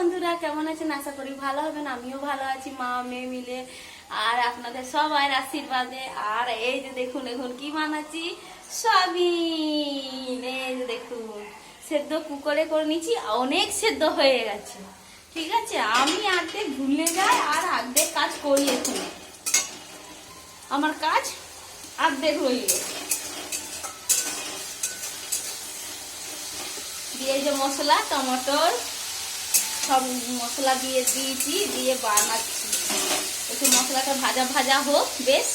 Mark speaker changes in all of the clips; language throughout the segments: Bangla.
Speaker 1: বন্ধুরা, কেমন আছেন? আশা করি ভালো হবেন। আমিও ভালো আছি, মা মেয়ে মিলে আর আপনাদের সবার আশীর্বাদে। আর এই যে দেখুন এখন কি বানাচ্ছি, সয়াবিন। এই যে দেখুন সেদ্ধ কুকারে করে নিচ্ছি, অনেক সেদ্ধ হয়ে গেছে। ঠিক আছে, আমি অর্ধেক ভুলে যাই আর অর্ধেক কাজ করি। এখন আমার কাজ অর্ধেক হইল। দিয়ে যে মশলা, টমেটোর সব মশলা দিয়ে দিয়েছি, দিয়ে বানাচ্ছি। একটু মশলাটা ভাজা ভাজা হোক, বেশ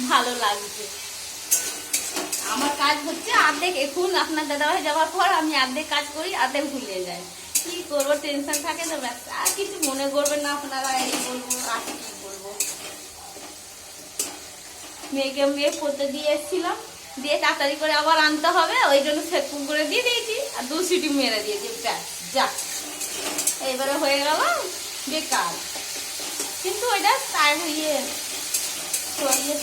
Speaker 1: ভালো লাগবে। আমার কাজ হচ্ছে অর্ধেক। এখন আপনার দাদাভাই যাওয়ার পর আমি অর্ধেক কাজ করি, অর্ধেক ভুলে যাই। কি করবো, টেনশন থাকে তো, ব্যাস। আর কিছু মনে করবেন না আপনারা, এই বলবো আর কি বলবো। মেয়ে পড়তে দিয়ে এসেছিলাম, দিয়ে তাড়াতাড়ি করে আবার আনতে হবে, ওই জন্য সেরকম করে দিয়ে দিয়েছি আর 2 সিটি মেরে দিয়েছি, ব্যাস যা। এবারে হয়ে গেল বেকার। কিন্তু ওইটা তার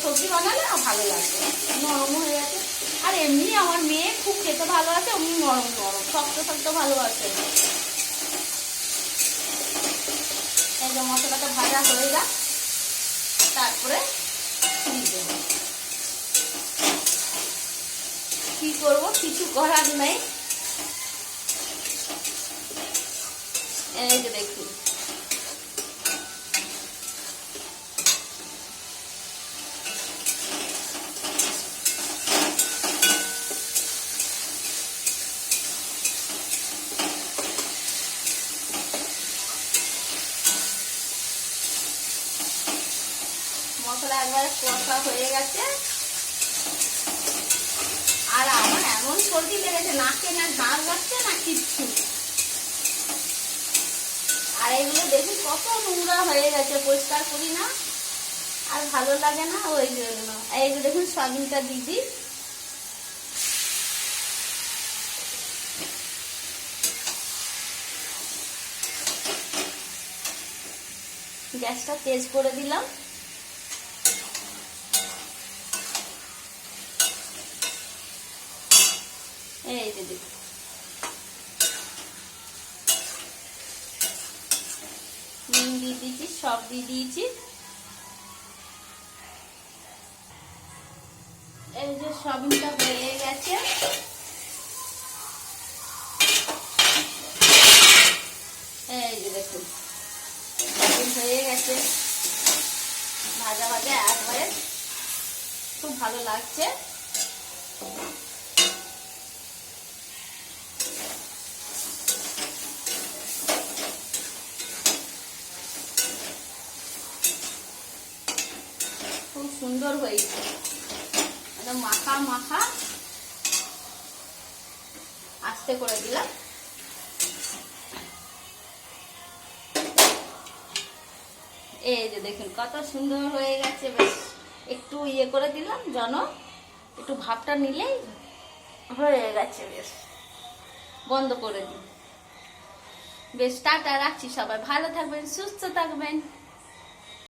Speaker 1: সবজি বানালে ভালো লাগবে, নরম হয়ে গেছে। আর এমনি আমার মেয়ে খুব খেতে ভালো আছে, এমনি নরম নরম, শক্ত শক্ত ভালো আছে। এই যে মশলাটা ভাজা হয়ে যাক, তারপরে কি করবো, কিছু করার নেই। এই যে দেখুন মশলা একবারে কষা হয়ে গেছে। আর আমার এমন সর্দি লেগেছে, নাকে না ঝাল যাচ্ছে না কিচ্ছু। আর এগুলো দেখি কত নোংরা হয়ে গেছে, পরিষ্কার করি না আর ভালো লাগে না, ওই জন্য। এই যে দেখুন সয়াবিনটা দিদি, গ্যাসটা তেজ করে দিলাম। এই যে দেখুন নুন দিয়ে দিয়েছি, সব দিয়ে দিয়েছি। এই যে সয়াবিনটা হয়ে গেছে। এই যে দেখুন সয়াবিন হয়ে গেছে, ভাজা ভাজা একবারে খুব ভালো লাগছে। খুব সুন্দর হয়েছে, একদম মাখা মাখা। আস্তে করে দিলাম। এই যে দেখুন কত সুন্দর হয়ে গেছে। বেশ একটু ইয়ে করে দিলাম, যেন একটু ভাপটা নিলেই হয়ে গেছে। বেশ বন্ধ করে দিই। বেশ টাটা, রাখছি। সবাই ভালো থাকবেন, সুস্থ থাকবেন।